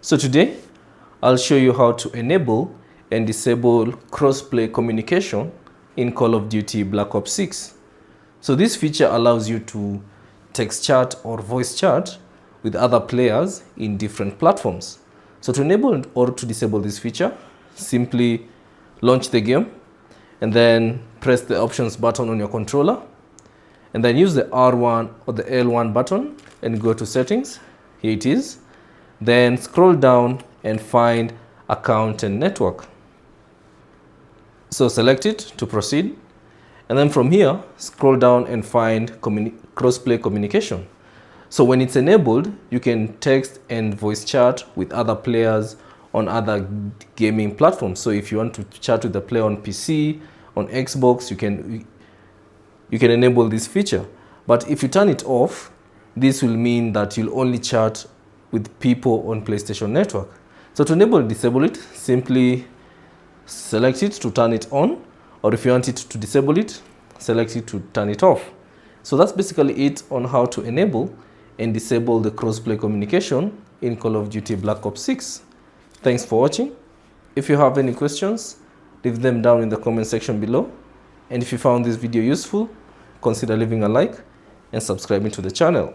So today, I'll show you how to enable and disable crossplay communication in Call of Duty Black Ops 6. So this feature allows you to text chat or voice chat with other players in different platforms. So to enable or to disable this feature, simply launch the game and then press the options button on your controller and then use the R1 or the L1 button and go to settings. Here it is. Then scroll down and find account and network. So select it to proceed. And then from here, scroll down and find crossplay communication. So when it's enabled, you can text and voice chat with other players on other gaming platforms. So if you want to chat with a player on PC, on Xbox, you can enable this feature. But if you turn it off, this will mean that you'll only chat with people on PlayStation Network. So to enable and disable it, simply select it to turn it on, or if you want it to disable it, select it to turn it off. So that's basically it on how to enable and disable the crossplay communication in Call of Duty Black Ops 6. Thanks for watching. If you have any questions, leave them down in the comment section below. And if you found this video useful, consider leaving a like and subscribing to the channel.